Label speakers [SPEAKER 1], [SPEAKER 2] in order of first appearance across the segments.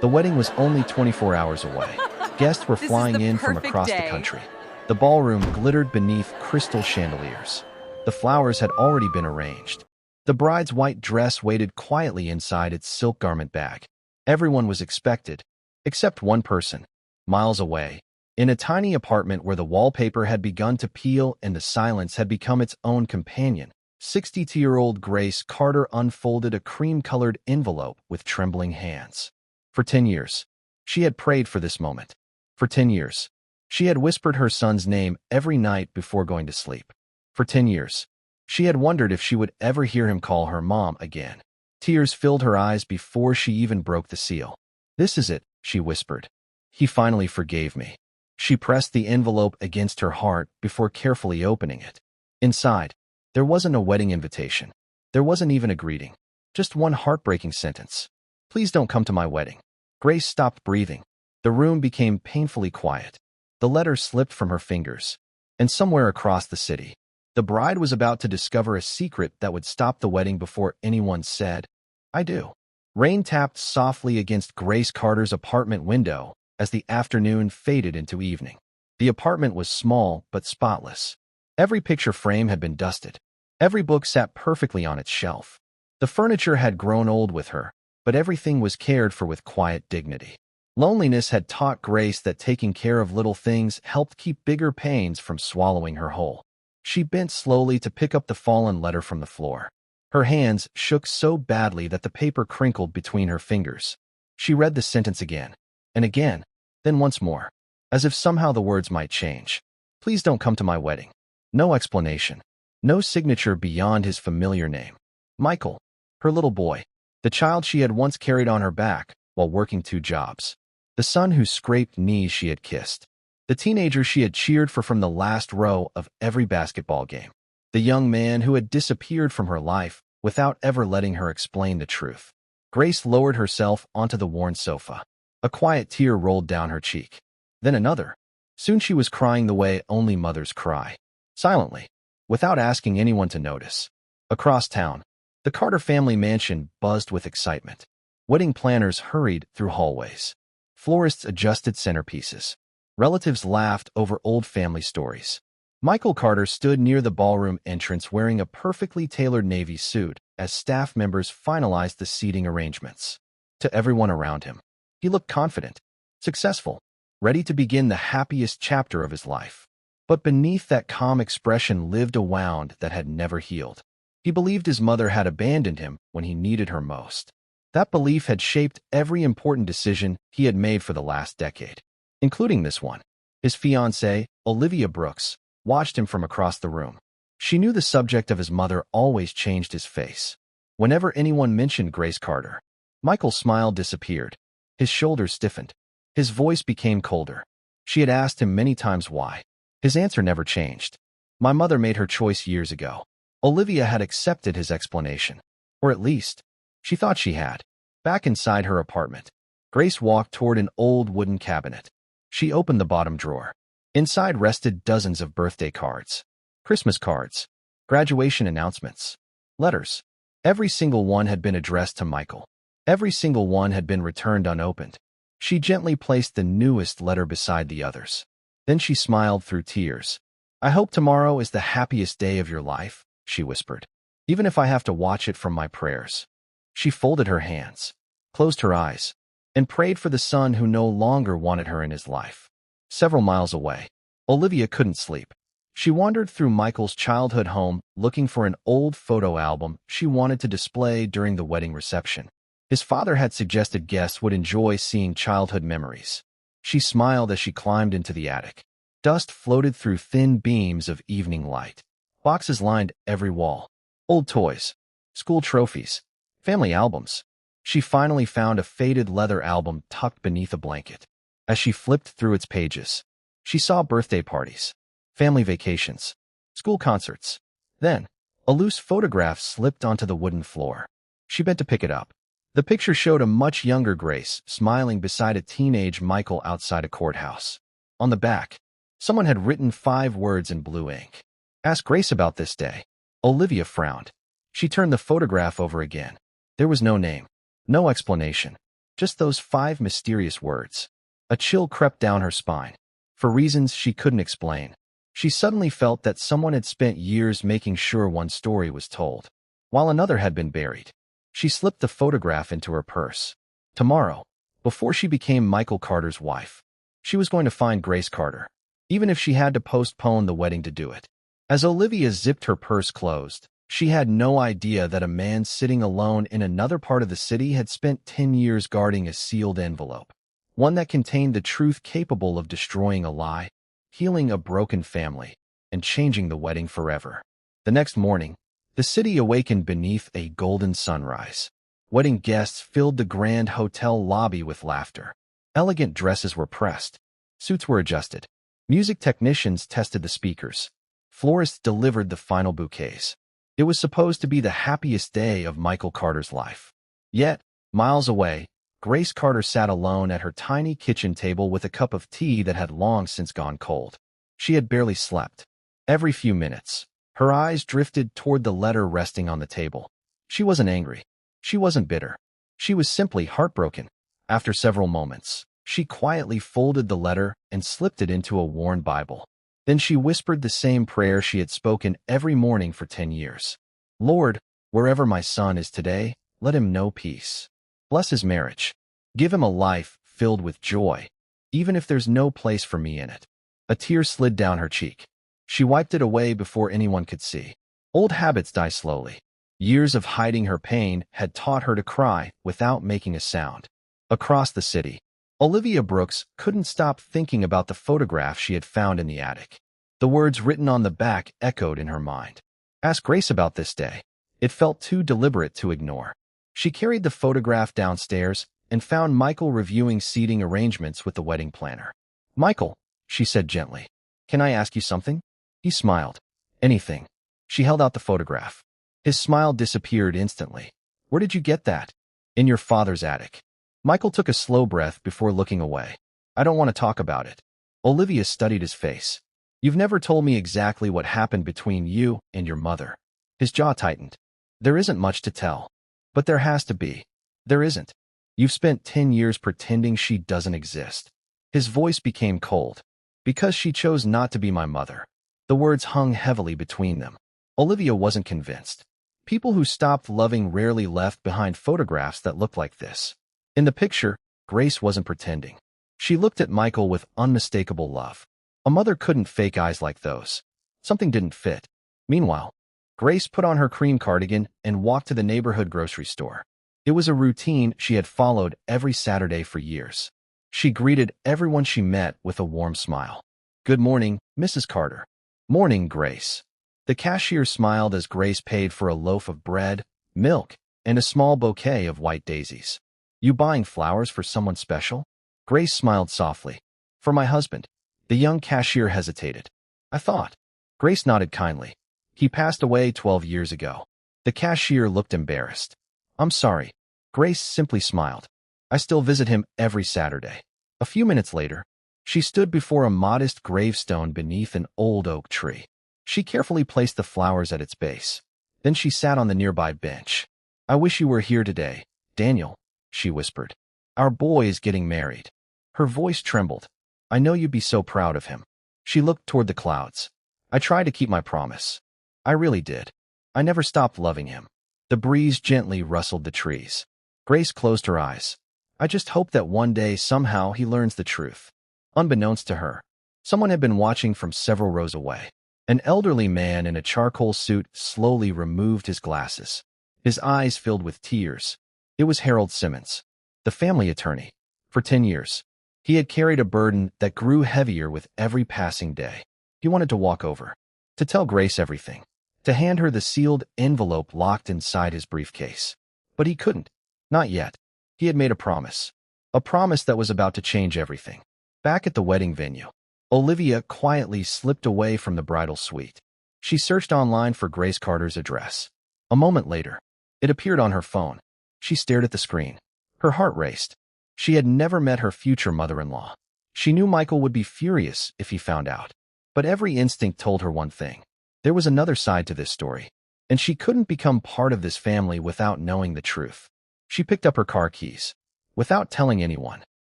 [SPEAKER 1] The wedding was only 24 hours away. Guests were
[SPEAKER 2] This is
[SPEAKER 1] flying
[SPEAKER 2] the
[SPEAKER 1] in from
[SPEAKER 2] perfect
[SPEAKER 1] across the
[SPEAKER 2] day.
[SPEAKER 1] country. The ballroom glittered beneath crystal chandeliers. The flowers had already been arranged. The bride's white dress waited quietly inside its silk garment bag. Everyone was expected, except one person, miles away, in a tiny apartment where the wallpaper had begun to peel and the silence had become its own companion. 62-year-old Grace Carter unfolded a cream-colored envelope with trembling hands. For 10 years, she had prayed for this moment. For 10 years, she had whispered her son's name every night before going to sleep. For 10 years, she had wondered if she would ever hear him call her mom again. Tears filled her eyes before she even broke the seal. "This is it," she whispered. "He finally forgave me." She pressed the envelope against her heart before carefully opening it. Inside, there wasn't a wedding invitation. There wasn't even a greeting. Just one heartbreaking sentence. "Please don't come to my wedding." Grace stopped breathing. The room became painfully quiet. The letter slipped from her fingers. And somewhere across the city, the bride was about to discover a secret that would stop the wedding before anyone said, "I do." Rain tapped softly against Grace Carter's apartment window as the afternoon faded into evening. The apartment was small but spotless. Every picture frame had been dusted. Every book sat perfectly on its shelf. The furniture had grown old with her, but everything was cared for with quiet dignity. Loneliness had taught Grace that taking care of little things helped keep bigger pains from swallowing her whole. She bent slowly to pick up the fallen letter from the floor. Her hands shook so badly that the paper crinkled between her fingers. She read the sentence again, and again, then once more, as if somehow the words might change. "Please don't come to my wedding." No explanation. No signature beyond his familiar name. Michael, her little boy, the child she had once carried on her back while working 2 jobs. The son whose scraped knees she had kissed. The teenager she had cheered for from the last row of every basketball game. The young man who had disappeared from her life without ever letting her explain the truth. Grace lowered herself onto the worn sofa. A quiet tear rolled down her cheek. Then another. Soon she was crying the way only mothers cry. Silently, without asking anyone to notice. Across town, the Carter family mansion buzzed with excitement. Wedding planners hurried through hallways. Florists adjusted centerpieces. Relatives laughed over old family stories. Michael Carter stood near the ballroom entrance wearing a perfectly tailored navy suit as staff members finalized the seating arrangements. To everyone around him, he looked confident, successful, ready to begin the happiest chapter of his life. But beneath that calm expression lived a wound that had never healed. He believed his mother had abandoned him when he needed her most. That belief had shaped every important decision he had made for the last decade, including this one. His fiancée, Olivia Brooks, watched him from across the room. She knew the subject of his mother always changed his face. Whenever anyone mentioned Grace Carter, Michael's smile disappeared. His shoulders stiffened. His voice became colder. She had asked him many times why. His answer never changed. "My mother made her choice years ago." Olivia had accepted his explanation. Or at least, she thought she had. Back inside her apartment, Grace walked toward an old wooden cabinet. She opened the bottom drawer. Inside rested dozens of birthday cards, Christmas cards, graduation announcements, letters. Every single one had been addressed to Michael. Every single one had been returned unopened. She gently placed the newest letter beside the others. Then she smiled through tears. "I hope tomorrow is the happiest day of your life," she whispered, "even if I have to watch it from my prayers." She folded her hands, closed her eyes, and prayed for the son who no longer wanted her in his life. Several miles away, Olivia couldn't sleep. She wandered through Michael's childhood home looking for an old photo album she wanted to display during the wedding reception. His father had suggested guests would enjoy seeing childhood memories. She smiled as she climbed into the attic. Dust floated through thin beams of evening light. Boxes lined every wall. Old toys, school trophies, family albums. She finally found a faded leather album tucked beneath a blanket. As she flipped through its pages, she saw birthday parties, family vacations, school concerts. Then, a loose photograph slipped onto the wooden floor. She bent to pick it up. The picture showed a much younger Grace smiling beside a teenage Michael outside a courthouse. On the back, someone had written 5 words in blue ink. "Ask Grace about this day." Olivia frowned. She turned the photograph over again. There was no name, no explanation, Just those 5 mysterious words. A chill crept down her spine. For reasons she couldn't explain, she suddenly felt that someone had spent years making sure one story was told, while another had been buried. She slipped the photograph into her purse. Tomorrow, before she became Michael Carter's wife, she was going to find Grace Carter, even if she had to postpone the wedding to do it. As Olivia zipped her purse closed, she had no idea that a man sitting alone in another part of the city had spent 10 years guarding a sealed envelope, one that contained the truth capable of destroying a lie, healing a broken family, and changing the wedding forever. The next morning, the city awakened beneath a golden sunrise. Wedding guests filled the grand hotel lobby with laughter. Elegant dresses were pressed. Suits were adjusted. Music technicians tested the speakers. Florists delivered the final bouquets. It was supposed to be the happiest day of Michael Carter's life. Yet, miles away, Grace Carter sat alone at her tiny kitchen table with a cup of tea that had long since gone cold. She had barely slept. Every few minutes, her eyes drifted toward the letter resting on the table. She wasn't angry. She wasn't bitter. She was simply heartbroken. After several moments, she quietly folded the letter and slipped it into a worn Bible. Then she whispered the same prayer she had spoken every morning for 10 years. Lord, wherever my son is today, let him know peace. Bless his marriage. Give him a life filled with joy, even if there's no place for me in it. A tear slid down her cheek. She wiped it away before anyone could see. Old habits die slowly. Years of hiding her pain had taught her to cry without making a sound. Across the city, Olivia Brooks couldn't stop thinking about the photograph she had found in the attic. The words written on the back echoed in her mind. Ask Grace about this day. It felt too deliberate to ignore. She carried the photograph downstairs and found Michael reviewing seating arrangements with the wedding planner. Michael, she said gently, can I ask you something? He smiled. Anything. She held out the photograph. His smile disappeared instantly. Where did you get that? In your father's attic. Michael took a slow breath before looking away. I don't want to talk about it. Olivia studied his face. You've never told me exactly what happened between you and your mother. His jaw tightened. There isn't much to tell. But there has to be. There isn't. You've spent 10 years pretending she doesn't exist. His voice became cold. Because she chose not to be my mother. The words hung heavily between them. Olivia wasn't convinced. People who stopped loving rarely left behind photographs that looked like this. In the picture, Grace wasn't pretending. She looked at Michael with unmistakable love. A mother couldn't fake eyes like those. Something didn't fit. Meanwhile, Grace put on her cream cardigan and walked to the neighborhood grocery store. It was a routine she had followed every Saturday for years. She greeted everyone she met with a warm smile. Good morning, Mrs. Carter. Morning, Grace. The cashier smiled as Grace paid for a loaf of bread, milk, and a small bouquet of white daisies. You buying flowers for someone special? Grace smiled softly. For my husband. The young cashier hesitated. I thought. Grace nodded kindly. He passed away 12 years ago. The cashier looked embarrassed. I'm sorry. Grace simply smiled. I still visit him every Saturday. A few minutes later, she stood before a modest gravestone beneath an old oak tree. She carefully placed the flowers at its base. Then she sat on the nearby bench. I wish you were here today, Daniel, she whispered. Our boy is getting married. Her voice trembled. I know you'd be so proud of him. She looked toward the clouds. I tried to keep my promise. I really did. I never stopped loving him. The breeze gently rustled the trees. Grace closed her eyes. I just hope that one day somehow he learns the truth. Unbeknownst to her, someone had been watching from several rows away. An elderly man in a charcoal suit slowly removed his glasses. His eyes filled with tears. It was Harold Simmons, the family attorney. For 10 years, he had carried a burden that grew heavier with every passing day. He wanted to walk over, to tell Grace everything, to hand her the sealed envelope locked inside his briefcase. But he couldn't. Not yet. He had made a promise that was about to change everything. Back at the wedding venue, Olivia quietly slipped away from the bridal suite. She searched online for Grace Carter's address. A moment later, it appeared on her phone. She stared at the screen. Her heart raced. She had never met her future mother-in-law. She knew Michael would be furious if he found out. But every instinct told her one thing. There was another side to this story, and she couldn't become part of this family without knowing the truth. She picked up her car keys. Without telling anyone,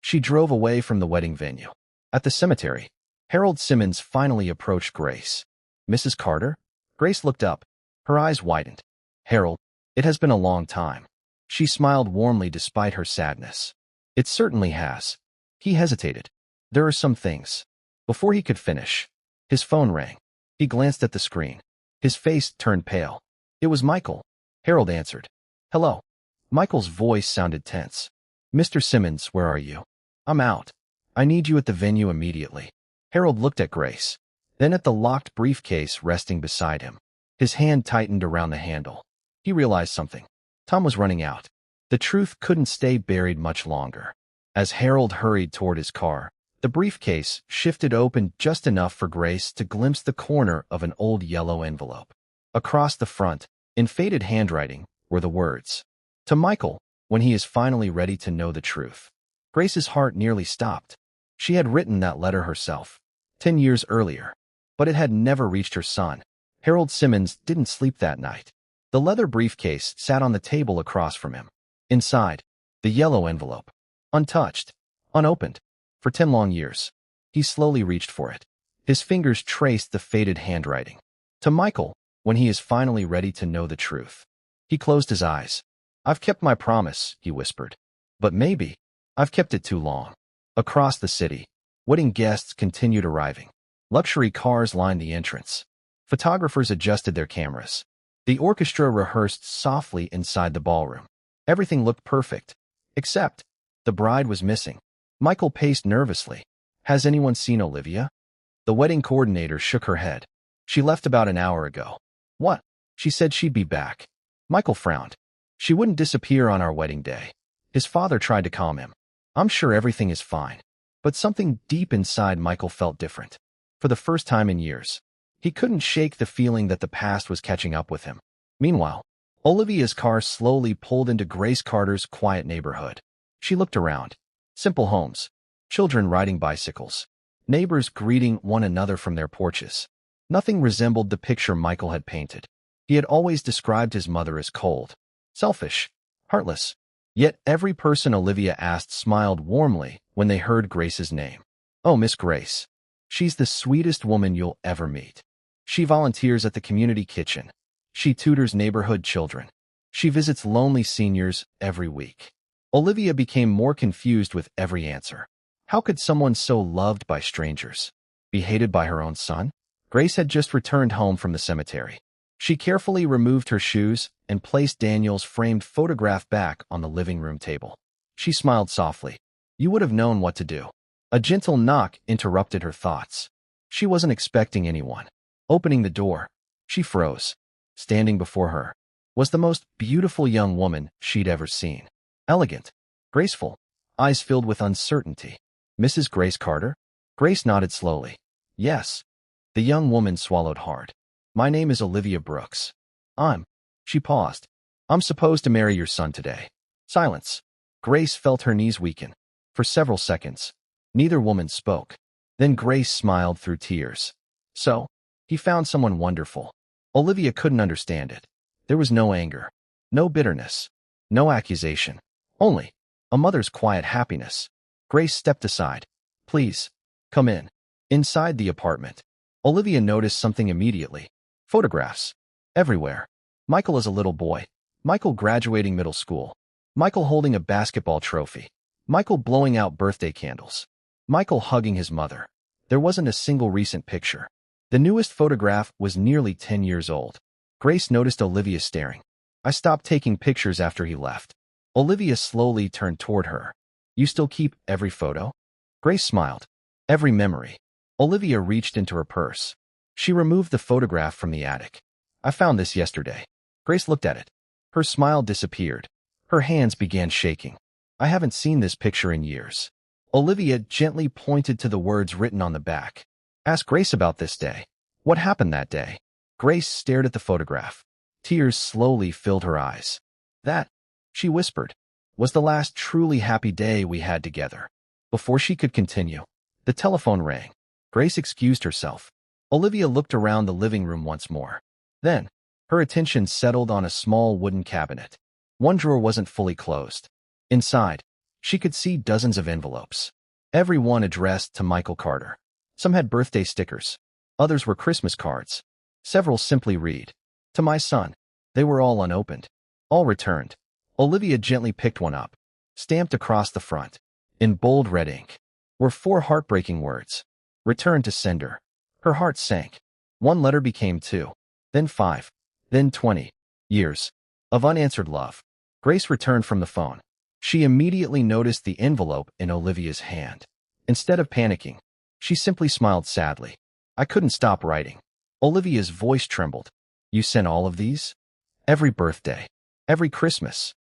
[SPEAKER 1] she drove away from the wedding venue. At the cemetery, Harold Simmons finally approached Grace. "Mrs. Carter?" Grace looked up. Her eyes widened. "Harold, it has been a long time." She smiled warmly despite her sadness. "It certainly has." He hesitated. "There are some things." Before he could finish, his phone rang. He glanced at the screen. His face turned pale. It was Michael. Harold answered. "Hello." Michael's voice sounded tense. "Mr. Simmons, where are you?" "I'm out. I need you at the venue immediately." Harold looked at Grace, then at the locked briefcase resting beside him. His hand tightened around the handle. He realized something. Time was running out. The truth couldn't stay buried much longer. As Harold hurried toward his car, the briefcase shifted open just enough for Grace to glimpse the corner of an old yellow envelope. Across the front, in faded handwriting, were the words, "To Michael, when he is finally ready to know the truth." Grace's heart nearly stopped. She had written that letter herself, 10 years earlier, but it had never reached her son. Harold Simmons didn't sleep that night. The leather briefcase sat on the table across from him. Inside, the yellow envelope, untouched, unopened. For 10 long years, he slowly reached for it. His fingers traced the faded handwriting. "To Michael, when he is finally ready to know the truth." He closed his eyes. "I've kept my promise," he whispered. "But maybe I've kept it too long." Across the city, wedding guests continued arriving. Luxury cars lined the entrance. Photographers adjusted their cameras. The orchestra rehearsed softly inside the ballroom. Everything looked perfect, except the bride was missing. Michael paced nervously. "Has anyone seen Olivia?" The wedding coordinator shook her head. "She left about an hour ago." "What?" "She said she'd be back." Michael frowned. "She wouldn't disappear on our wedding day." His father tried to calm him. "I'm sure everything is fine." But something deep inside Michael felt different. For the first time in years, he couldn't shake the feeling that the past was catching up with him. Meanwhile, Olivia's car slowly pulled into Grace Carter's quiet neighborhood. She looked around. Simple homes, children riding bicycles, neighbors greeting one another from their porches. Nothing resembled the picture Michael had painted. He had always described his mother as cold, selfish, heartless. Yet every person Olivia asked smiled warmly when they heard Grace's name. "Oh, Miss Grace. She's the sweetest woman you'll ever meet. She volunteers at the community kitchen. She tutors neighborhood children. She visits lonely seniors every week." Olivia became more confused with every answer. How could someone so loved by strangers be hated by her own son? Grace had just returned home from the cemetery. She carefully removed her shoes and placed Daniel's framed photograph back on the living room table. She smiled softly. "You would have known what to do." A gentle knock interrupted her thoughts. She wasn't expecting anyone. Opening the door, she froze. Standing before her was the most beautiful young woman she'd ever seen. Elegant, graceful, eyes filled with uncertainty. "Mrs. Grace Carter?" Grace nodded slowly. "Yes." The young woman swallowed hard. "My name is Olivia Brooks. She paused. "I'm supposed to marry your son today." Silence. Grace felt her knees weaken. For several seconds, neither woman spoke. Then Grace smiled through tears. "So, he found someone wonderful." Olivia couldn't understand it. There was no anger, no bitterness, no accusation. Only a mother's quiet happiness. Grace stepped aside. "Please, come in." Inside the apartment, Olivia noticed something immediately. Photographs. Everywhere. Michael as a little boy. Michael graduating middle school. Michael holding a basketball trophy. Michael blowing out birthday candles. Michael hugging his mother. There wasn't a single recent picture. The newest photograph was nearly 10 years old. Grace noticed Olivia staring. "I stopped taking pictures after he left." Olivia slowly turned toward her. "You still keep every photo?" Grace smiled. "Every memory." Olivia reached into her purse. She removed the photograph from the attic. "I found this yesterday." Grace looked at it. Her smile disappeared. Her hands began shaking. "I haven't seen this picture in years." Olivia gently pointed to the words written on the back. "Ask Grace about this day." What happened that day? Grace stared at the photograph. Tears slowly filled her eyes. "That," she whispered, "was the last truly happy day we had together." Before she could continue, the telephone rang. Grace excused herself. Olivia looked around the living room once more. Then, her attention settled on a small wooden cabinet. One drawer wasn't fully closed. Inside, She could see dozens of envelopes, every one addressed to Michael Carter. Some had birthday stickers. Others were Christmas cards. Several simply read, "To my son." They were all unopened, all returned. Olivia gently picked one up. Stamped across the front, in bold red ink, were 4 heartbreaking words. "Return to sender." Her heart sank. One letter became 2, then 5, then 20 years of unanswered love. Grace returned from the phone. She immediately noticed the envelope in Olivia's hand. Instead of panicking, she simply smiled sadly. "I couldn't stop writing." Olivia's voice trembled. "You sent all of these? Every birthday, every Christmas,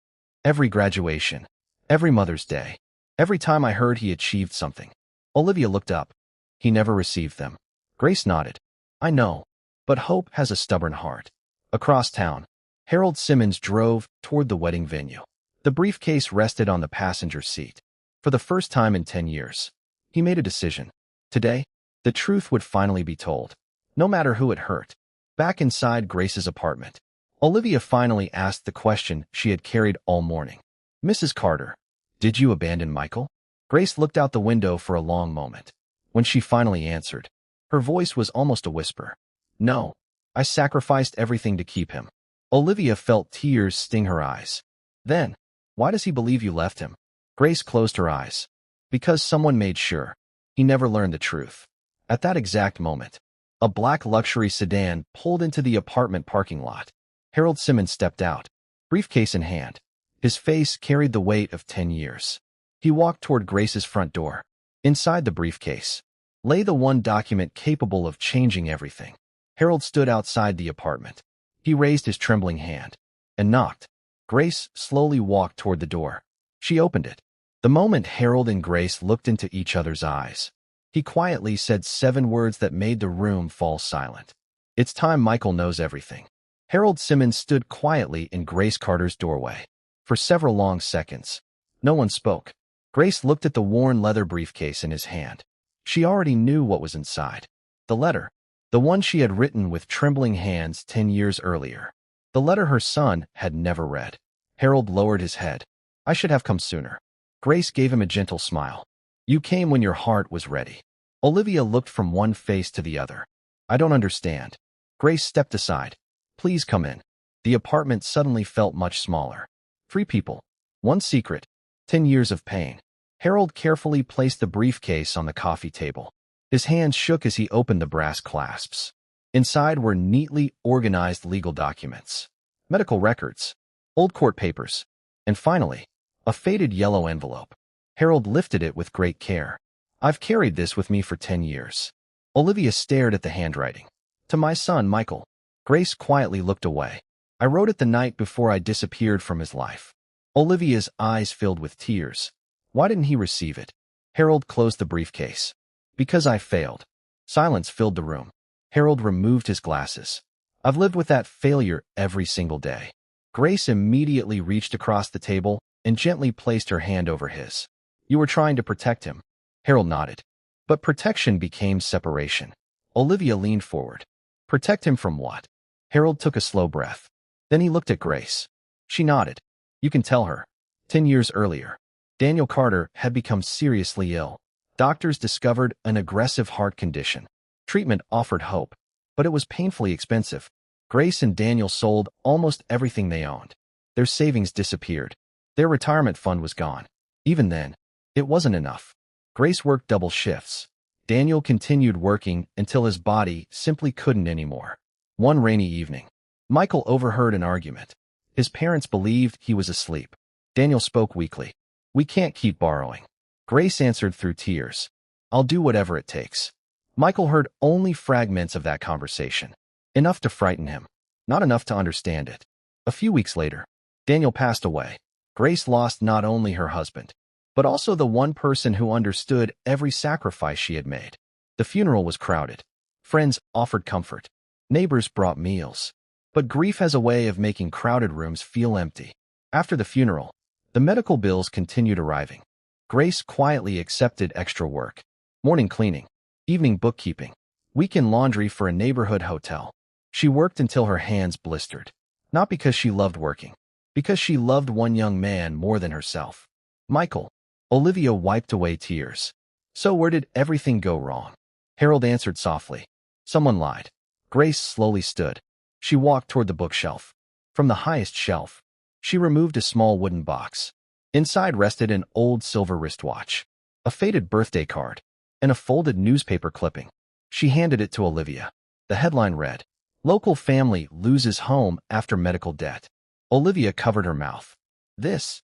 [SPEAKER 1] every graduation, every Mother's Day, every time I heard he achieved something." Olivia looked up. "He never received them." Grace nodded. "I know, but hope has a stubborn heart." Across town, Harold Simmons drove toward the wedding venue. The briefcase rested on the passenger seat. For the first time in 10 years, he made a decision. Today, the truth would finally be told, no matter who it hurt. Back inside Grace's apartment, Olivia finally asked the question she had carried all morning. "Mrs. Carter, did you abandon Michael?" Grace looked out the window for a long moment. When she finally answered, her voice was almost a whisper. "No, I sacrificed everything to keep him." Olivia felt tears sting her eyes. "Then, why does he believe you left him?" Grace closed her eyes. "Because someone made sure he never learned the truth." At that exact moment, a black luxury sedan pulled into the apartment parking lot. Harold Simmons stepped out, briefcase in hand. His face carried the weight of 10 years. He walked toward Grace's front door. Inside the briefcase lay the one document capable of changing everything. Harold stood outside the apartment. He raised his trembling hand and knocked. Grace slowly walked toward the door. She opened it. The moment Harold and Grace looked into each other's eyes, he quietly said 7 words that made the room fall silent. "It's time Michael knows everything." Harold Simmons stood quietly in Grace Carter's doorway. For several long seconds, no one spoke. Grace looked at the worn leather briefcase in his hand. She already knew what was inside. The letter, the one she had written with trembling hands 10 years earlier. The letter her son had never read. Harold lowered his head. "I should have come sooner." Grace gave him a gentle smile. "You came when your heart was ready." Olivia looked from one face to the other. "I don't understand." Grace stepped aside. "Please come in." The apartment suddenly felt much smaller. 3 people. 1 secret. 10 years of pain. Harold carefully placed the briefcase on the coffee table. His hands shook as he opened the brass clasps. Inside were neatly organized legal documents, medical records, old court papers, and finally, a faded yellow envelope. Harold lifted it with great care. "I've carried this with me for 10 years. Olivia stared at the handwriting. "To my son, Michael." Grace quietly looked away. "I wrote it the night before I disappeared from his life." Olivia's eyes filled with tears. "Why didn't he receive it?" Harold closed the briefcase. "Because I failed." Silence filled the room. Harold removed his glasses. "I've lived with that failure every single day." Grace immediately reached across the table and gently placed her hand over his. "You were trying to protect him." Harold nodded. "But protection became separation." Olivia leaned forward. "Protect him from what?" Harold took a slow breath. Then he looked at Grace. She nodded. "You can tell her." 10 years earlier, Daniel Carter had become seriously ill. Doctors discovered an aggressive heart condition. Treatment offered hope, but it was painfully expensive. Grace and Daniel sold almost everything they owned. Their savings disappeared. Their retirement fund was gone. Even then, it wasn't enough. Grace worked double shifts. Daniel continued working until his body simply couldn't anymore. One rainy evening, Michael overheard an argument. His parents believed he was asleep. Daniel spoke weakly. "We can't keep borrowing." Grace answered through tears. "I'll do whatever it takes." Michael heard only fragments of that conversation. Enough to frighten him, not enough to understand it. A few weeks later, Daniel passed away. Grace lost not only her husband, but also the one person who understood every sacrifice she had made. The funeral was crowded. Friends offered comfort. Neighbors brought meals. But grief has a way of making crowded rooms feel empty. After the funeral, the medical bills continued arriving. Grace quietly accepted extra work. Morning cleaning, evening bookkeeping, weekend laundry for a neighborhood hotel. She worked until her hands blistered. Not because she loved working, because she loved one young man more than herself. Michael. Olivia wiped away tears. So where did everything go wrong? Harold answered softly. Someone lied. Grace slowly stood. She walked toward the bookshelf. From the highest shelf, she removed a small wooden box. Inside rested an old silver wristwatch, a faded birthday card, and a folded newspaper clipping. She handed it to Olivia. The headline read, "Local family loses home after medical debt." Olivia covered her mouth. This,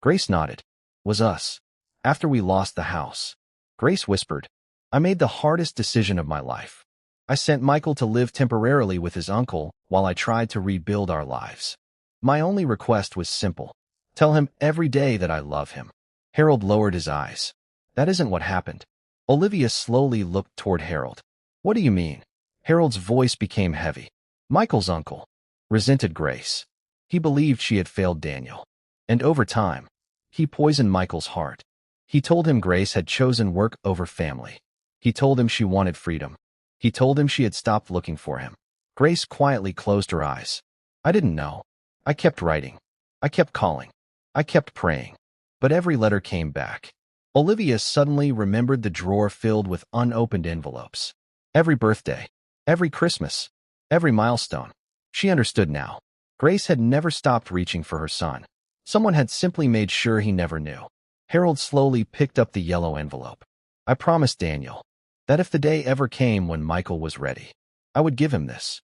[SPEAKER 1] Grace nodded, was us. After we lost the house. Grace whispered, "I made the hardest decision of my life. I sent Michael to live temporarily with his uncle while I tried to rebuild our lives. My only request was simple. Tell him every day that I love him." Harold lowered his eyes. "That isn't what happened." Olivia slowly looked toward Harold. "What do you mean?" Harold's voice became heavy. "Michael's uncle resented Grace. He believed she had failed Daniel. And over time, he poisoned Michael's heart. He told him Grace had chosen work over family. He told him she wanted freedom. He told him she had stopped looking for him." Grace quietly closed her eyes. "I didn't know. I kept writing. I kept calling. I kept praying. But every letter came back." Olivia suddenly remembered the drawer filled with unopened envelopes. Every birthday, every Christmas, every milestone. She understood now. Grace had never stopped reaching for her son. Someone had simply made sure he never knew. Harold slowly picked up the yellow envelope. "I promised Daniel that if the day ever came when Michael was ready, I would give him this."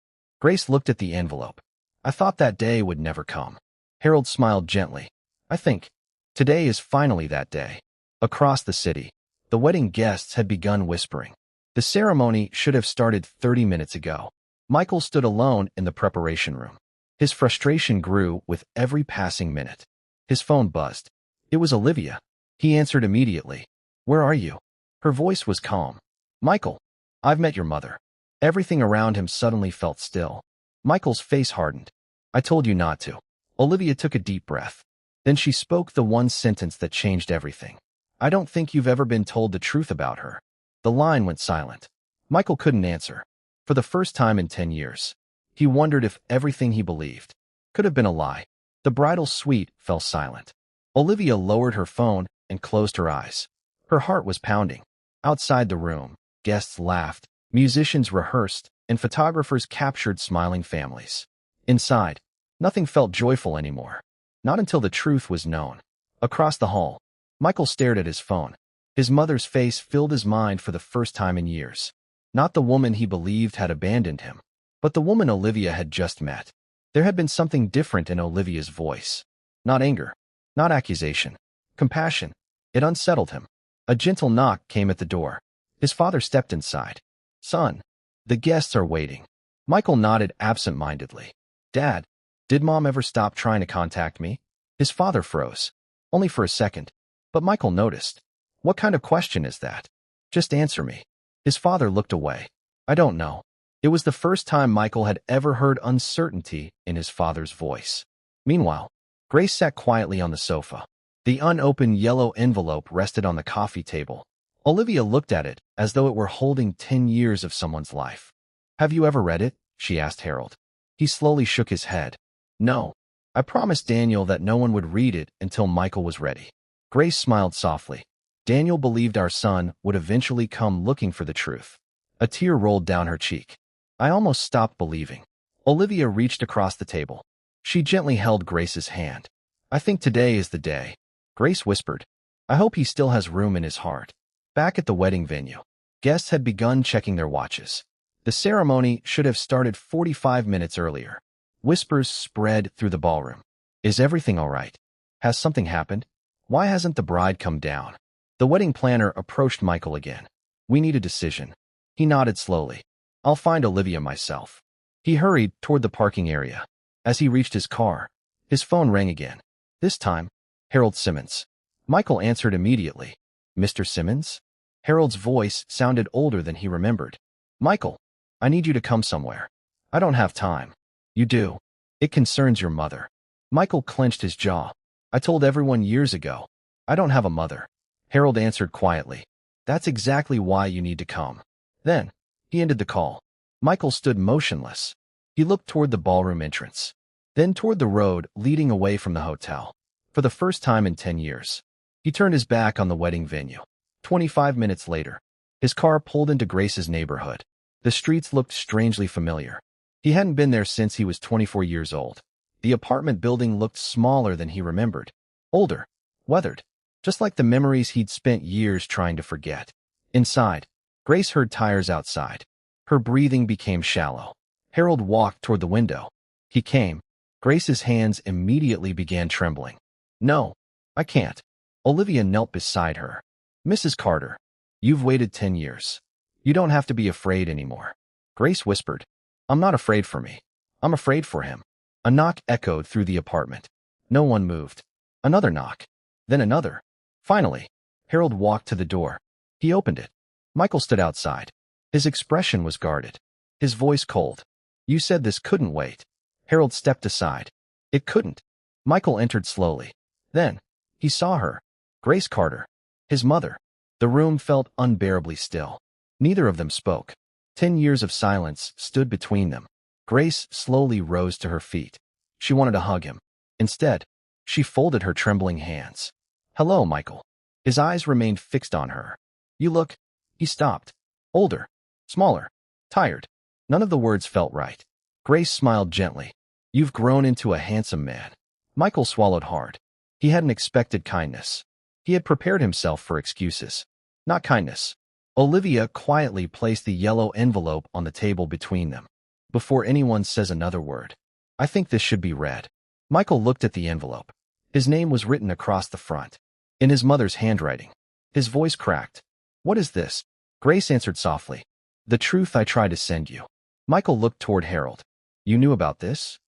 [SPEAKER 1] Grace looked at the envelope. "I thought that day would never come." Harold smiled gently. "I think today is finally that day." Across the city, the wedding guests had begun whispering. The ceremony should have started 30 minutes ago. Michael stood alone in the preparation room. His frustration grew with every passing minute. His phone buzzed. It was Olivia. He answered immediately. "Where are you?" Her voice was calm. "Michael, I've met your mother." Everything around him suddenly felt still. Michael's face hardened. "I told you not to." Olivia took a deep breath. Then she spoke the one sentence that changed everything. "I don't think you've ever been told the truth about her." The line went silent. Michael couldn't answer. For the first time in 10 years, he wondered if everything he believed could have been a lie. The bridal suite fell silent. Olivia lowered her phone and closed her eyes. Her heart was pounding. Outside the room, guests laughed, musicians rehearsed, and photographers captured smiling families. Inside, nothing felt joyful anymore. Not until the truth was known. Across the hall, Michael stared at his phone. His mother's face filled his mind for the first time in years. Not the woman he believed had abandoned him, but the woman Olivia had just met. There had been something different in Olivia's voice. Not anger, not accusation, compassion. It unsettled him. A gentle knock came at the door. His father stepped inside. "Son, the guests are waiting." Michael nodded absent-mindedly. "Dad, did Mom ever stop trying to contact me?" His father froze. Only for a second. But Michael noticed. "What kind of question is that? Just answer me." His father looked away. "I don't know." It was the first time Michael had ever heard uncertainty in his father's voice. Meanwhile, Grace sat quietly on the sofa. The unopened yellow envelope rested on the coffee table. Olivia looked at it as though it were holding 10 years of someone's life. "Have you ever read it?" she asked Harold. He slowly shook his head. "No. I promised Daniel that no one would read it until Michael was ready." Grace smiled softly. "Daniel believed our son would eventually come looking for the truth." A tear rolled down her cheek. "I almost stopped believing." Olivia reached across the table. She gently held Grace's hand. "I think today is the day." Grace whispered, "I hope he still has room in his heart." Back at the wedding venue, guests had begun checking their watches. The ceremony should have started 45 minutes earlier. Whispers spread through the ballroom. "Is everything all right? Has something happened? Why hasn't the bride come down?" The wedding planner approached Michael again. "We need a decision." He nodded slowly. "I'll find Olivia myself." He hurried toward the parking area. As he reached his car, his phone rang again. This time, Harold Simmons. Michael answered immediately. "Mr. Simmons?" Harold's voice sounded older than he remembered. "Michael, I need you to come somewhere." "I don't have time." "You do. It concerns your mother." Michael clenched his jaw. "I told everyone years ago. I don't have a mother." Harold answered quietly. "That's exactly why you need to come." Then, he ended the call. Michael stood motionless. He looked toward the ballroom entrance, then toward the road leading away from the hotel. For the first time in 10 years, He turned his back on the wedding venue. 25 minutes later, his car pulled into Grace's neighborhood. The streets looked strangely familiar. He hadn't been there since he was 24 years old. The apartment building looked smaller than he remembered. Older. Weathered. Just like the memories he'd spent years trying to forget. Inside, Grace heard tires outside. Her breathing became shallow. Harold walked toward the window. He came. Grace's hands immediately began trembling. "No, I can't." Olivia knelt beside her. "Mrs. Carter, you've waited 10 years. You don't have to be afraid anymore." Grace whispered, "I'm not afraid for me. I'm afraid for him." A knock echoed through the apartment. No one moved. Another knock. Then another. Finally, Harold walked to the door. He opened it. Michael stood outside. His expression was guarded. His voice cold. "You said this couldn't wait." Harold stepped aside. "It couldn't." Michael entered slowly. Then, he saw her. Grace Carter. His mother. The room felt unbearably still. Neither of them spoke. 10 years of silence stood between them. Grace slowly rose to her feet. She wanted to hug him. Instead, she folded her trembling hands. "Hello, Michael." His eyes remained fixed on her. "You look..." He stopped. "Older. Smaller. Tired." None of the words felt right. Grace smiled gently. "You've grown into a handsome man." Michael swallowed hard. He hadn't expected kindness. He had prepared himself for excuses. Not kindness. Olivia quietly placed the yellow envelope on the table between them. "Before anyone says another word, I think this should be read." Michael looked at the envelope. His name was written across the front, in his mother's handwriting. His voice cracked. "What is this?" Grace answered softly. "The truth I tried to send you." Michael looked toward Harold. "You knew about this?"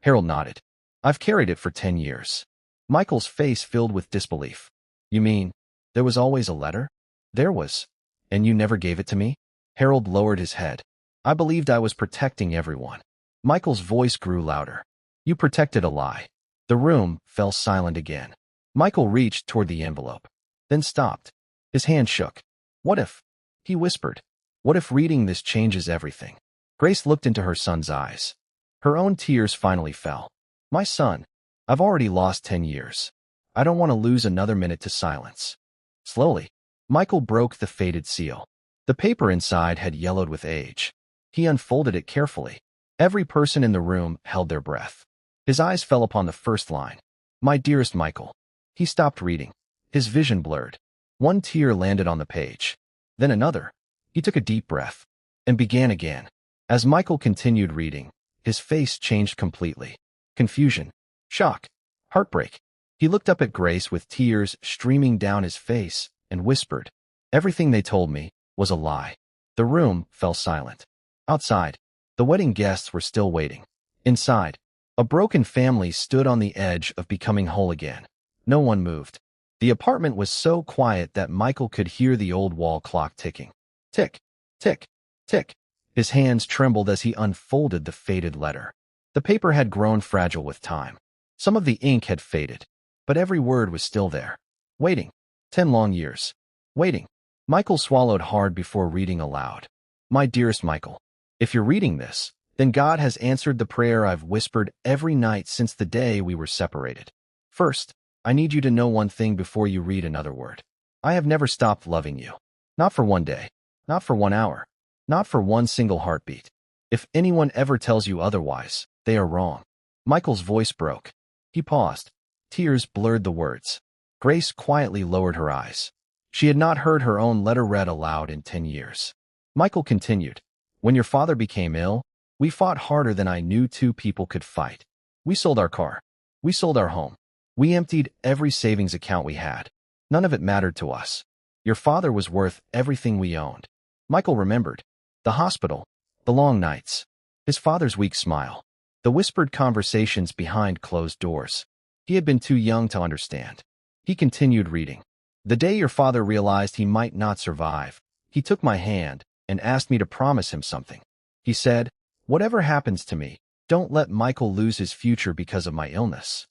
[SPEAKER 1] Harold nodded. "I've carried it for 10 years. Michael's face filled with disbelief. "You mean, there was always a letter?" "There was. And you never gave it to me?" Harold lowered his head. "I believed I was protecting everyone." Michael's voice grew louder. "You protected a lie." The room fell silent again. Michael reached toward the envelope, then stopped. His hand shook. "What if?" he whispered. "What if reading this changes everything?" Grace looked into her son's eyes. Her own tears finally fell. "My son, I've already lost 10 years. I don't want to lose another minute to silence." Slowly, Michael broke the faded seal. The paper inside had yellowed with age. He unfolded it carefully. Every person in the room held their breath. His eyes fell upon the first line. "My dearest Michael." He stopped reading. His vision blurred. One tear landed on the page. Then another. He took a deep breath and began again. As Michael continued reading, his face changed completely. Confusion, shock, heartbreak. He looked up at Grace with tears streaming down his face and whispered, "Everything they told me was a lie." The room fell silent. Outside, the wedding guests were still waiting. Inside, a broken family stood on the edge of becoming whole again. No one moved. The apartment was so quiet that Michael could hear the old wall clock ticking. Tick, tick, tick. His hands trembled as he unfolded the faded letter. The paper had grown fragile with time. Some of the ink had faded, but every word was still there. Waiting. 10 long years. Waiting. Michael swallowed hard before reading aloud. "My dearest Michael, if you're reading this, then God has answered the prayer I've whispered every night since the day we were separated. First, I need you to know one thing before you read another word. I have never stopped loving you. Not for one day. Not for 1 hour. Not for one single heartbeat. If anyone ever tells you otherwise, they are wrong." Michael's voice broke. He paused. Tears blurred the words. Grace quietly lowered her eyes. She had not heard her own letter read aloud in 10 years. Michael continued, "When your father became ill, we fought harder than I knew two people could fight. We sold our car. We sold our home. We emptied every savings account we had. None of it mattered to us. Your father was worth everything we owned." Michael remembered. The hospital. The long nights. His father's weak smile. The whispered conversations behind closed doors. He had been too young to understand. He continued reading. "The day your father realized he might not survive, he took my hand and asked me to promise him something. He said, 'Whatever happens to me, don't let Michael lose his future because of my illness.'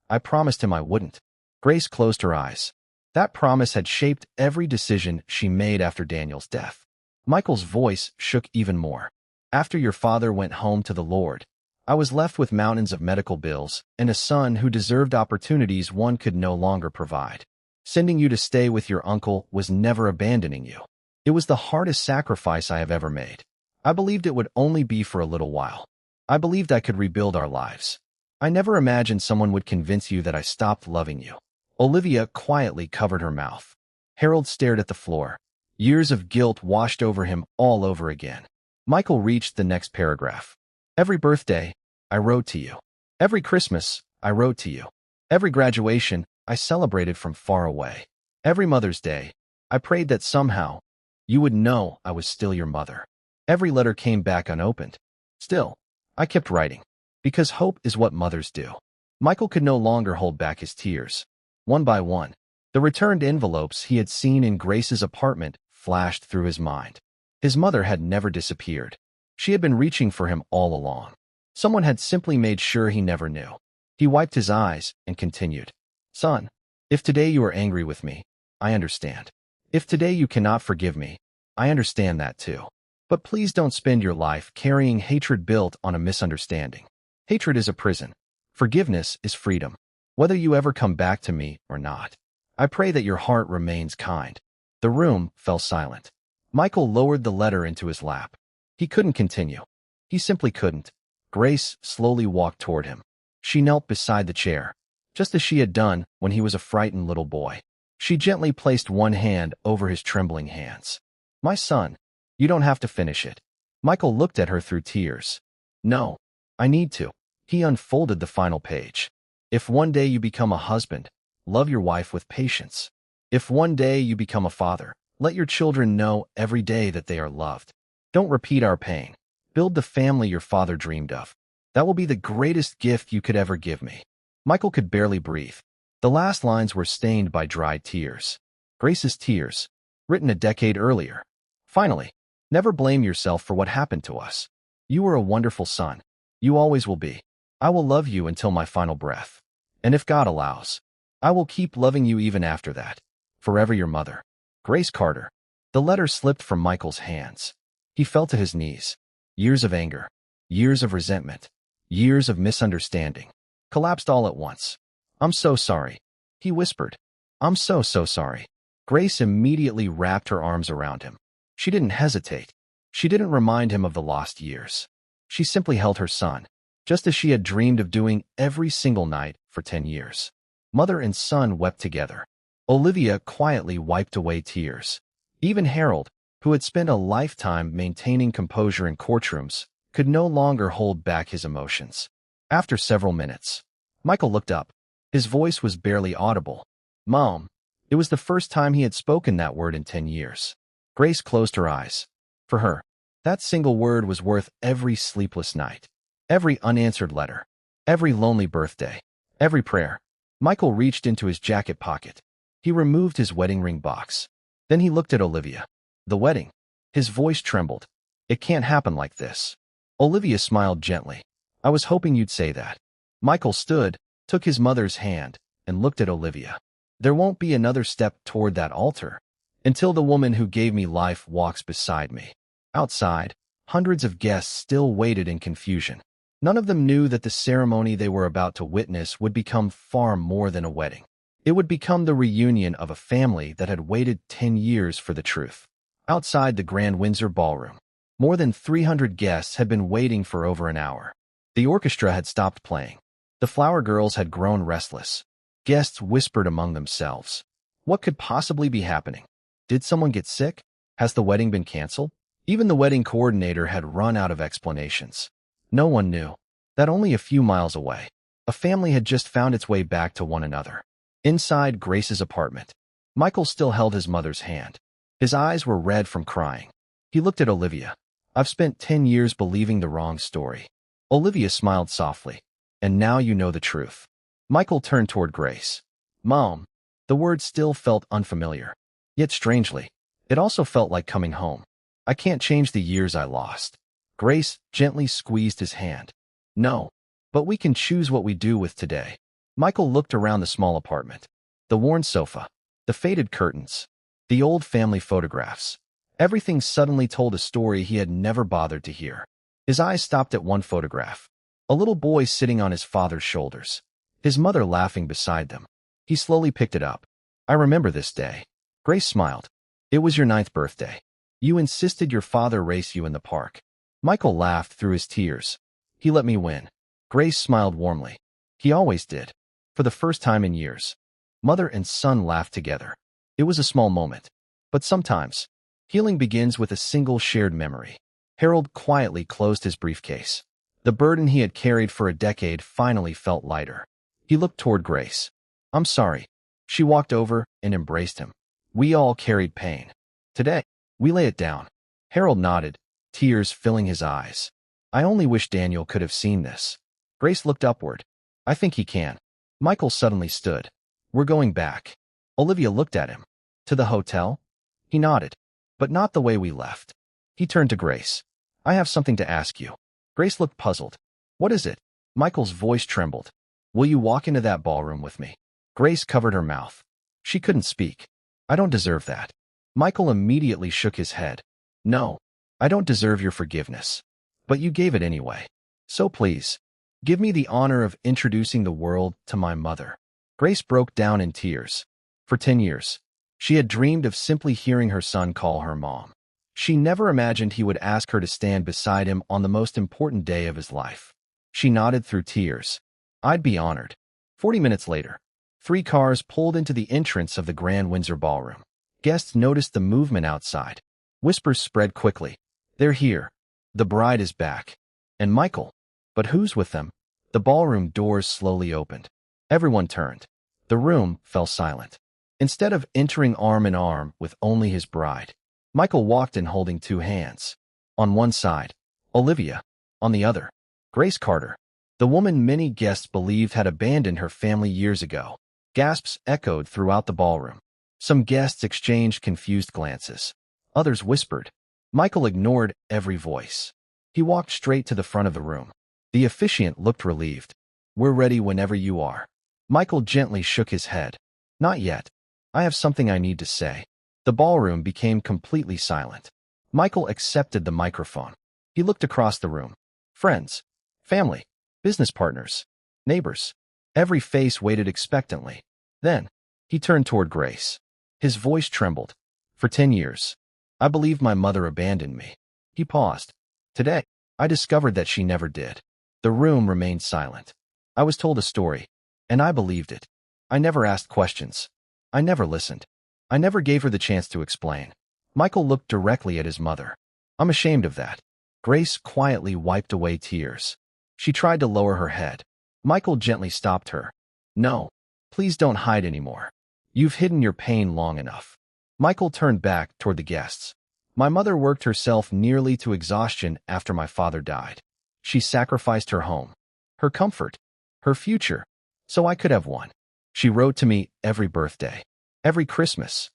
[SPEAKER 1] I promised him I wouldn't." Grace closed her eyes. That promise had shaped every decision she made after Daniel's death. Michael's voice shook even more. "After your father went home to the Lord, I was left with mountains of medical bills and a son who deserved opportunities one could no longer provide. Sending you to stay with your uncle was never abandoning you. It was the hardest sacrifice I have ever made. I believed it would only be for a little while. I believed I could rebuild our lives. I never imagined someone would convince you that I stopped loving you." Olivia quietly covered her mouth. Harold stared at the floor. Years of guilt washed over him all over again. Michael reached the next paragraph. "Every birthday, I wrote to you. Every Christmas, I wrote to you. Every graduation, I celebrated from far away. Every Mother's Day, I prayed that somehow you would know I was still your mother. Every letter came back unopened. Still, I kept writing, because hope is what mothers do." Michael could no longer hold back his tears. One by one, the returned envelopes he had seen in Grace's apartment flashed through his mind. His mother had never disappeared. She had been reaching for him all along. Someone had simply made sure he never knew. He wiped his eyes and continued. "Son, if today you are angry with me, I understand. If today you cannot forgive me, I understand that too. But please don't spend your life carrying hatred built on a misunderstanding. Hatred is a prison. Forgiveness is freedom. Whether you ever come back to me or not, I pray that your heart remains kind." The room fell silent. Michael lowered the letter into his lap. He couldn't continue. He simply couldn't. Grace slowly walked toward him. She knelt beside the chair, just as she had done when he was a frightened little boy. She gently placed one hand over his trembling hands. "My son, you don't have to finish it." Michael looked at her through tears. "No, I need to." He unfolded the final page. "If one day you become a husband, love your wife with patience. If one day you become a father, let your children know every day that they are loved. Don't repeat our pain. Build the family your father dreamed of. That will be the greatest gift you could ever give me." Michael could barely breathe. The last lines were stained by dried tears. Grace's tears, written a decade earlier. Finally, "Never blame yourself for what happened to us. You were a wonderful son. You always will be. I will love you until my final breath. And if God allows, I will keep loving you even after that. Forever your mother, Grace Carter." The letter slipped from Michael's hands. He fell to his knees. Years of anger, years of resentment, years of misunderstanding, collapsed all at once. "I'm so sorry," he whispered. "I'm so sorry." Grace immediately wrapped her arms around him. She didn't hesitate. She didn't remind him of the lost years. She simply held her son, just as she had dreamed of doing every single night for 10 years. Mother and son wept together. Olivia quietly wiped away tears. Even Harold, who had spent a lifetime maintaining composure in courtrooms, could no longer hold back his emotions. After several minutes, Michael looked up. His voice was barely audible. "Mom." It was the first time he had spoken that word in 10 years. Grace closed her eyes. For her, that single word was worth every sleepless night, every unanswered letter, every lonely birthday, every prayer. Michael reached into his jacket pocket. He removed his wedding ring box. Then he looked at Olivia. "The wedding." His voice trembled. "It can't happen like this." Olivia smiled gently. "I was hoping you'd say that." Michael stood, took his mother's hand, and looked at Olivia. "There won't be another step toward that altar until the woman who gave me life walks beside me." Outside, hundreds of guests still waited in confusion. None of them knew that the ceremony they were about to witness would become far more than a wedding. It would become the reunion of a family that had waited 10 years for the truth. Outside the Grand Windsor Ballroom, more than 300 guests had been waiting for over an hour. The orchestra had stopped playing. The flower girls had grown restless. Guests whispered among themselves. What could possibly be happening? Did someone get sick? Has the wedding been canceled? Even the wedding coordinator had run out of explanations. No one knew that only a few miles away, a family had just found its way back to one another. Inside Grace's apartment, Michael still held his mother's hand. His eyes were red from crying. He looked at Olivia. "I've spent 10 years believing the wrong story." Olivia smiled softly. "And now you know the truth." Michael turned toward Grace. "Mom." The word still felt unfamiliar. Yet strangely, it also felt like coming home. "I can't change the years I lost." Grace gently squeezed his hand. "No, but we can choose what we do with today." Michael looked around the small apartment. The worn sofa, the faded curtains, the old family photographs. Everything suddenly told a story he had never bothered to hear. His eyes stopped at one photograph. A little boy sitting on his father's shoulders, his mother laughing beside them. He slowly picked it up. I remember this day. Grace smiled. It was your 9th birthday. You insisted your father race you in the park. Michael laughed through his tears. He let me win. Grace smiled warmly. He always did. For the first time in years. Mother and son laughed together. It was a small moment. But sometimes, healing begins with a single shared memory. Harold quietly closed his briefcase. The burden he had carried for a decade finally felt lighter. He looked toward Grace. I'm sorry. She walked over and embraced him. We all carried pain. Today, we lay it down. Harold nodded, tears filling his eyes. I only wish Daniel could have seen this. Grace looked upward. I think he can. Michael suddenly stood. We're going back. Olivia looked at him. To the hotel? He nodded. But not the way we left. He turned to Grace. I have something to ask you. Grace looked puzzled. What is it? Michael's voice trembled. Will you walk into that ballroom with me? Grace covered her mouth. She couldn't speak. I don't deserve that. Michael immediately shook his head. No, I don't deserve your forgiveness. But you gave it anyway. So please, give me the honor of introducing the world to my mother. Grace broke down in tears. For 10 years, she had dreamed of simply hearing her son call her mom. She never imagined he would ask her to stand beside him on the most important day of his life. She nodded through tears. I'd be honored. 40 minutes later, 3 cars pulled into the entrance of the Grand Windsor Ballroom. Guests noticed the movement outside. Whispers spread quickly. They're here. The bride is back. And Michael. But who's with them? The ballroom doors slowly opened. Everyone turned. The room fell silent. Instead of entering arm in arm with only his bride, Michael walked in holding 2 hands. On one side, Olivia. On the other, Grace Carter, the woman many guests believed had abandoned her family years ago. Gasps echoed throughout the ballroom. Some guests exchanged confused glances. Others whispered. Michael ignored every voice. He walked straight to the front of the room. The officiant looked relieved. We're ready whenever you are. Michael gently shook his head. Not yet. I have something I need to say. The ballroom became completely silent. Michael accepted the microphone. He looked across the room. Friends, family, business partners, neighbors. Every face waited expectantly. Then, he turned toward Grace. His voice trembled. For 10 years, I believed my mother abandoned me. He paused. Today, I discovered that she never did. The room remained silent. I was told a story, and I believed it. I never asked questions. I never listened. I never gave her the chance to explain. Michael looked directly at his mother. I'm ashamed of that. Grace quietly wiped away tears. She tried to lower her head. Michael gently stopped her. No, please don't hide anymore. You've hidden your pain long enough. Michael turned back toward the guests. My mother worked herself nearly to exhaustion after my father died. She sacrificed her home, her comfort, her future, so I could have one. She wrote to me every birthday, every Christmas,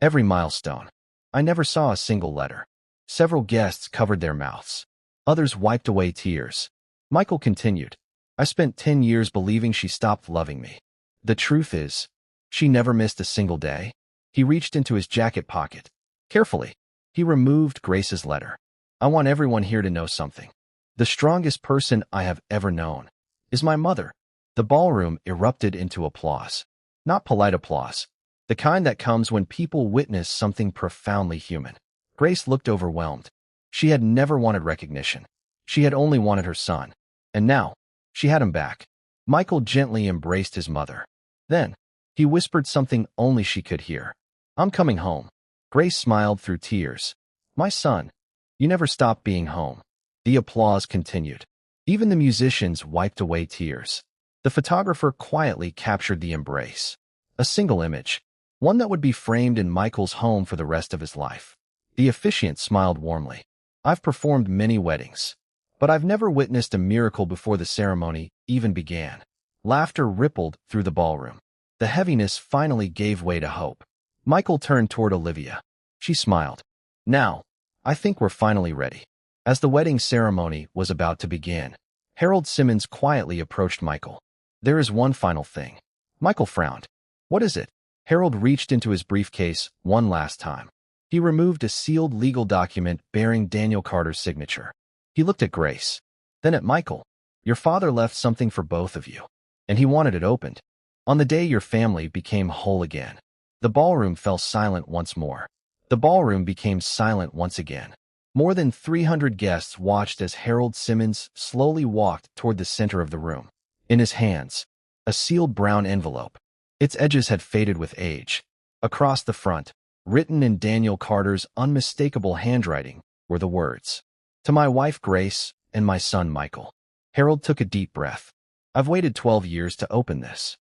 [SPEAKER 1] every milestone. I never saw a single letter. Several guests covered their mouths. Others wiped away tears. Michael continued. I spent 10 years believing she stopped loving me. The truth is, she never missed a single day. He reached into his jacket pocket. Carefully, he removed Grace's letter. I want everyone here to know something. The strongest person I have ever known is my mother. The ballroom erupted into applause. Not polite applause. The kind that comes when people witness something profoundly human. Grace looked overwhelmed. She had never wanted recognition. She had only wanted her son. And now, she had him back. Michael gently embraced his mother. Then, he whispered something only she could hear. I'm coming home. Grace smiled through tears. My son, you never stopped being home. The applause continued. Even the musicians wiped away tears. The photographer quietly captured the embrace. A single image. One that would be framed in Michael's home for the rest of his life. The officiant smiled warmly. I've performed many weddings, but I've never witnessed a miracle before the ceremony even began. Laughter rippled through the ballroom. The heaviness finally gave way to hope. Michael turned toward Olivia. She smiled. Now, I think we're finally ready. As the wedding ceremony was about to begin, Harold Simmons quietly approached Michael. There is one final thing. Michael frowned. What is it? Harold reached into his briefcase one last time. He removed a sealed legal document bearing Daniel Carter's signature. He looked at Grace, then at Michael. Your father left something for both of you, and he wanted it opened. On the day your family became whole again. The ballroom fell silent once more. The ballroom became silent once again. More than 300 guests watched as Harold Simmons slowly walked toward the center of the room. In his hands, a sealed brown envelope. Its edges had faded with age. Across the front, written in Daniel Carter's unmistakable handwriting, were the words, "To my wife Grace and my son Michael." Harold took a deep breath. "I've waited 12 years to open this."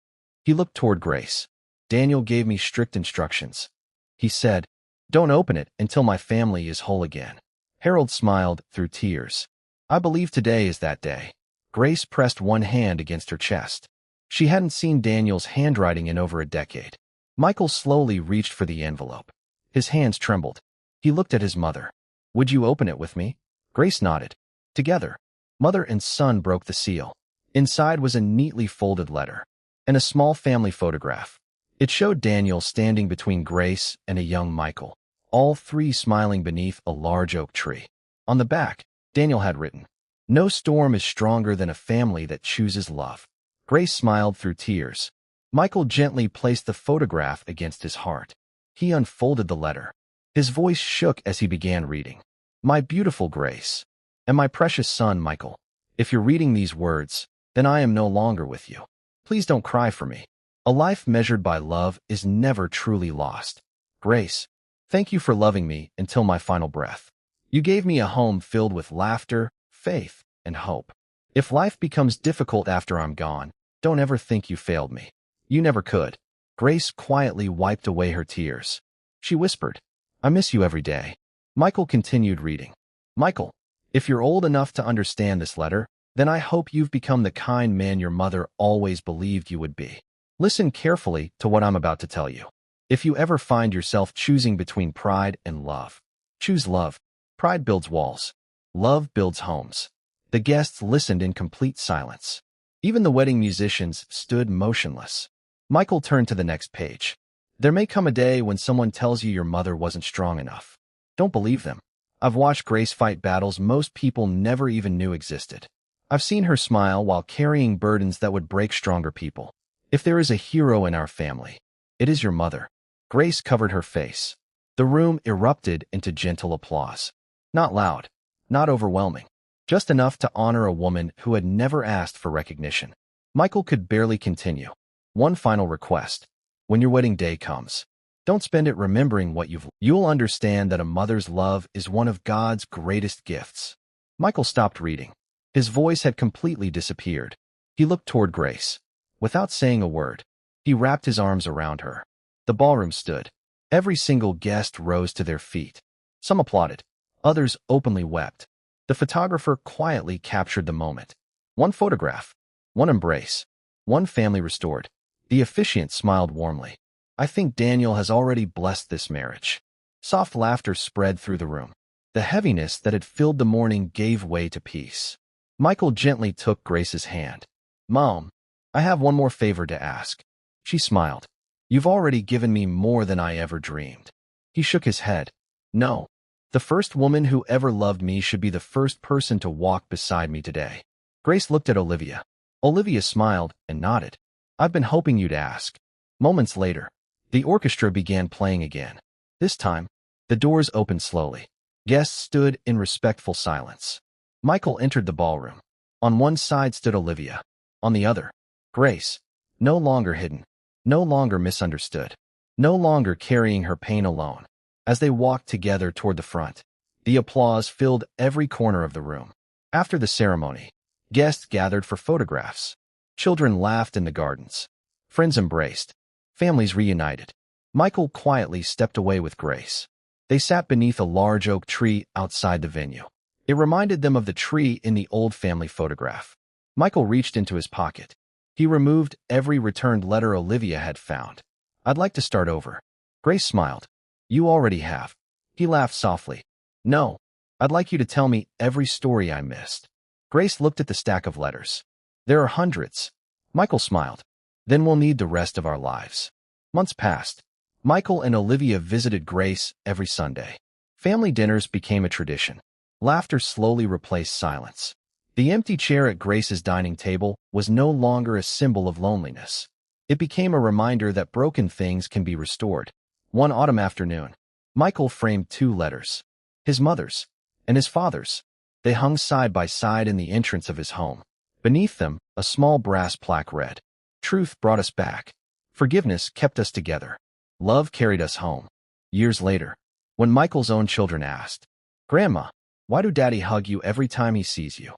[SPEAKER 1] He looked toward Grace. "Daniel gave me strict instructions. He said, 'Don't open it until my family is whole again.'" Harold smiled through tears. "I believe today is that day." Grace pressed one hand against her chest. She hadn't seen Daniel's handwriting in over a decade. Michael slowly reached for the envelope. His hands trembled. He looked at his mother. "Would you open it with me?" Grace nodded. Together, mother and son broke the seal. Inside was a neatly folded letter and a small family photograph. It showed Daniel standing between Grace and a young Michael, all three smiling beneath a large oak tree. On the back, Daniel had written, "No storm is stronger than a family that chooses love." Grace smiled through tears. Michael gently placed the photograph against his heart. He unfolded the letter. His voice shook as he began reading. "My beautiful Grace, and my precious son Michael, if you're reading these words, then I am no longer with you. Please don't cry for me. A life measured by love is never truly lost. Grace, thank you for loving me until my final breath. You gave me a home filled with laughter, faith, and hope. If life becomes difficult after I'm gone, don't ever think you failed me. You never could." Grace quietly wiped away her tears. She whispered, "I miss you every day." Michael continued reading. "Michael, if you're old enough to understand this letter, then I hope you've become the kind man your mother always believed you would be. Listen carefully to what I'm about to tell you. If you ever find yourself choosing between pride and love, choose love. Pride builds walls. Love builds homes." The guests listened in complete silence. Even the wedding musicians stood motionless. Michael turned to the next page. "There may come a day when someone tells you your mother wasn't strong enough. Don't believe them. I've watched Grace fight battles most people never even knew existed. I've seen her smile while carrying burdens that would break stronger people. If there is a hero in our family, it is your mother." Grace covered her face. The room erupted into gentle applause. Not loud, not overwhelming, just enough to honor a woman who had never asked for recognition. Michael could barely continue. "One final request. When your wedding day comes, don't spend it remembering what you'll understand that a mother's love is one of God's greatest gifts." Michael stopped reading. His voice had completely disappeared. He looked toward Grace. Without saying a word, he wrapped his arms around her. The ballroom stood. Every single guest rose to their feet. Some applauded. Others openly wept. The photographer quietly captured the moment. One photograph, one embrace, one family restored. The officiant smiled warmly. "I think Daniel has already blessed this marriage." Soft laughter spread through the room. The heaviness that had filled the morning gave way to peace. Michael gently took Grace's hand. "Mom, I have one more favor to ask." She smiled. "You've already given me more than I ever dreamed." He shook his head. "No. The first woman who ever loved me should be the first person to walk beside me today." Grace looked at Olivia. Olivia smiled and nodded. "I've been hoping you'd ask." Moments later, the orchestra began playing again. This time, the doors opened slowly. Guests stood in respectful silence. Michael entered the ballroom. On one side stood Olivia. On the other, Grace, no longer hidden, no longer misunderstood, no longer carrying her pain alone. As they walked together toward the front, the applause filled every corner of the room. After the ceremony, guests gathered for photographs. Children laughed in the gardens. Friends embraced. Families reunited. Michael quietly stepped away with Grace. They sat beneath a large oak tree outside the venue. It reminded them of the tree in the old family photograph. Michael reached into his pocket. He removed every returned letter Olivia had found. "I'd like to start over." Grace smiled. "You already have." He laughed softly. "No, I'd like you to tell me every story I missed." Grace looked at the stack of letters. "There are hundreds." Michael smiled. "Then we'll need the rest of our lives." Months passed. Michael and Olivia visited Grace every Sunday. Family dinners became a tradition. Laughter slowly replaced silence. The empty chair at Grace's dining table was no longer a symbol of loneliness. It became a reminder that broken things can be restored. One autumn afternoon, Michael framed two letters, his mother's and his father's. They hung side by side in the entrance of his home. Beneath them, a small brass plaque read, "Truth brought us back. Forgiveness kept us together. Love carried us home." Years later, when Michael's own children asked, "Grandma, why do Daddy hug you every time he sees you?"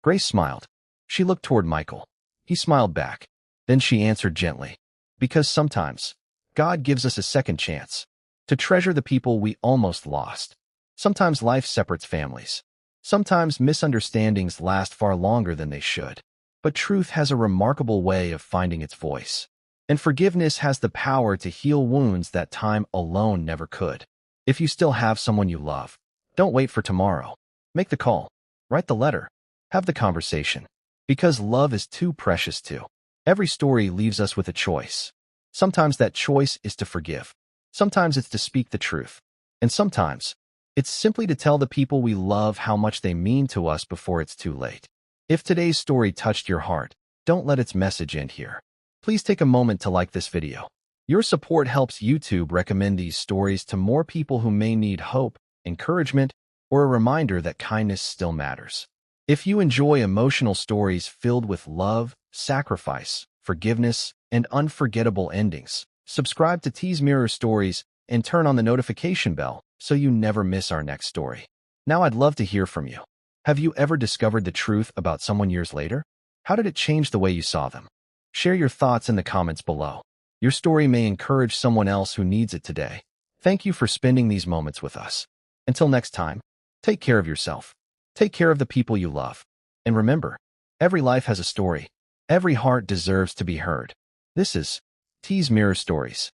[SPEAKER 1] Grace smiled. She looked toward Michael. He smiled back. Then she answered gently, "Because sometimes God gives us a second chance to treasure the people we almost lost. Sometimes life separates families. Sometimes misunderstandings last far longer than they should. But truth has a remarkable way of finding its voice. And forgiveness has the power to heal wounds that time alone never could. If you still have someone you love, don't wait for tomorrow. Make the call. Write the letter. Have the conversation. Because love is too precious to. Every story leaves us with a choice. Sometimes that choice is to forgive. Sometimes it's to speak the truth. And sometimes it's simply to tell the people we love how much they mean to us before it's too late. If today's story touched your heart, don't let its message end here. Please take a moment to like this video. Your support helps YouTube recommend these stories to more people who may need hope, encouragement, or a reminder that kindness still matters. If you enjoy emotional stories filled with love, sacrifice, forgiveness, and unforgettable endings, subscribe to T's Mirror Stories and turn on the notification bell so you never miss our next story. Now I'd love to hear from you. Have you ever discovered the truth about someone years later? How did it change the way you saw them? Share your thoughts in the comments below. Your story may encourage someone else who needs it today. Thank you for spending these moments with us. Until next time, take care of yourself. Take care of the people you love. And remember, every life has a story. Every heart deserves to be heard. This is T's Mirror Stories.